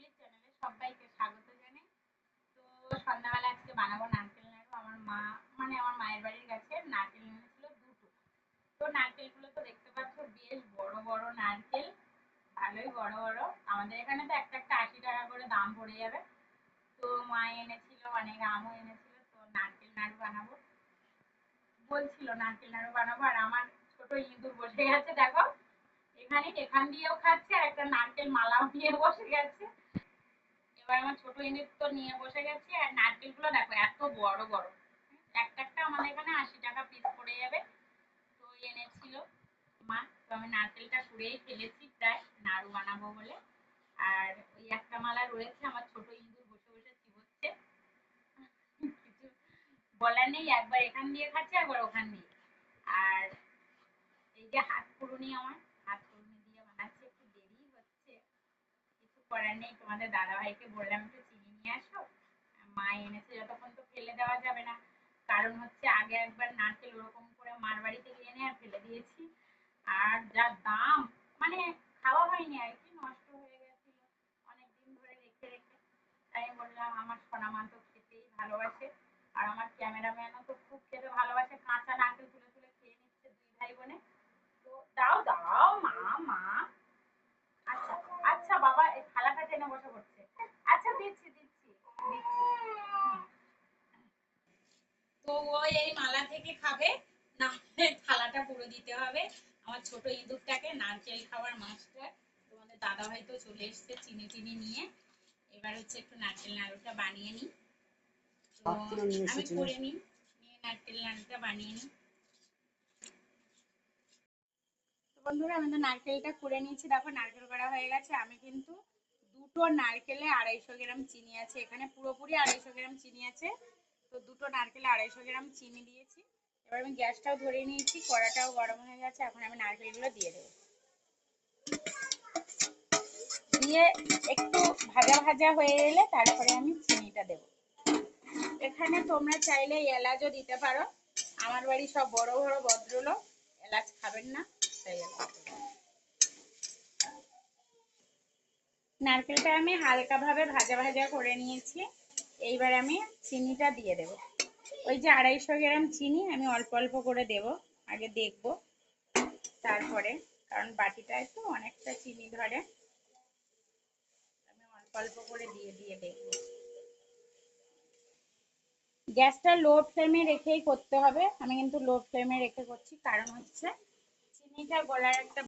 কুলির চ্যানেলে সবাইকে স্বাগত জানাই। তো সন্ধ্যাবেলা আজকে বানাবো নারকেল নাড়ু। আমার মা মানে আমার মায়ের বাড়ির কাছে নারকেল এনেছিল দুটো। তো নারকেলগুলো তো দেখতে পাচ্ছ বেশ বড় বড় নারকেল, ভালোই বড় বড়। আমাদের এখানে তো একটা একটা 80 টাকা করে দাম পড়ে যাবে। তো মা এনেছিল, অনেক আমও এনেছিল। তো নারকেল নাড়ু বানাবো বলছিল, নারকেল নাড়ু বানাবো। আর আমার ছোট ইঁদুর বসে গেছে দেখো, এখান দিয়েও খাচ্ছে আর একটা নারকেল মালাও নিয়ে বসে গেছে। এবার আমার ছোট ইঁদুর তো নিয়ে বসে গেছে। আর নারকেলগুলো দেখো এত বড় বড়, একটা একটা আমাদের এখানে 80 টাকা পিস পড়ে যাবে। তো এনেছিল মা। তো আমি নারকেলটা কুড়িয়ে ফেলেছি প্রায় নাড়ু বানাবো বলে। আর ওই একটা মালা রয়েছে, আমার ছোট ইঁদুর বসে বসে চিবোচ্ছে। কিছু বলার নেই, একবার এখান দিয়ে খাচ্ছে একবার ওখান দিয়ে। আর এই যে হাত কুড়ুনি, আমার হাত কুড়ুনি দিয়ে বানাচ্ছে, একটু দেরি হচ্ছে, কিছু করার নেই। তোমাদের দাদা ভাইকে বললাম একটু চিনি নিয়ে আসো, মা এনেছে যতক্ষণ তো ফেলে দেওয়া যাবে না। কারণ হচ্ছে আগে একবার নারকেল ওরকম করে মার বাড়ি থেকে এনে আর ফেলে দিয়েছি, আর যা দাম, মানে খাওয়া হয়নি আর কি, নষ্ট হয়ে গেছিল অনেকদিন ধরে রেখে রেখে। তাই বললাম, আমার সোনা মা তো খেতেই ভালোবাসে, আর আমার ক্যামেরাম্যানও তো খুব খেতে ভালোবাসে, কাঁচা নারকেল তুলে তুলে খেয়ে নিচ্ছে দুই ভাই বোনে। তো দাও দাও মা, মা। আচ্ছা আচ্ছা বাবা, এই থালাটা টেনে বসে পড়ছে। আচ্ছা দিচ্ছি দিচ্ছি দিচ্ছি। তো ও এই মালা থেকে খাবে, না থালাটা পুরো দিতে হবে। আমার ছোট ইঁদুরটাকে নারকেল খাওয়ার মাস্টার। তোমাদের দাদা ভাই তো চলে এসছে চিনি টিনি নিয়ে। এবার হচ্ছে একটু নারকেল নাড়ুটা বানিয়ে নিই। তো আমি করে নিই, নিয়ে নারকেল নাড়ুটা বানিয়ে নিই। বন্ধুরা, আমি তো নারকেলটা কুড়ে নিয়েছি, দেখো নারকেল করা হয়ে গেছে। আমি কিন্তু দুটো নারকেলে 250 গ্রাম চিনি আছে, এখানে পুরোপুরি 250 গ্রাম চিনি আছে। তো দুটো নারকেলে 250 গ্রাম চিনি দিয়েছি। এবার আমি গ্যাসটাও ধরিয়ে নিয়েছি, কড়াটাও গরম হয়ে গেছে। এখন আমি নারকেলগুলো দিয়ে দেবো, দিয়ে একটু ভাজা ভাজা হয়ে এলে তারপরে আমি চিনিটা দেবো। এখানে তোমরা চাইলে এলাচও দিতে পারো। আমার বাড়ি সব বড় বড় ভদ্রলোক, এলাচ খাবেন না, তাই নারকেলটা আমি হালকা ভাবে ভাজা ভাজা করে নিয়েছি। এইবার আমি চিনিটা দিয়ে দেব। ওই যে 250 গ্রাম চিনি আমি অল্প অল্প করে দেব, আগে দেখব তারপরে, কারণ বাটিটা একটু অনেকটা চিনি ধরে, আমি অল্প অল্প করে দিয়ে দিয়ে দেখব। গ্যাসটা লো ফ্লেমে রেখেই করতে হবে, আমি কিন্তু লো ফ্লেমে রেখে করছি, কারণ হচ্ছে চিনিটা গলার একটা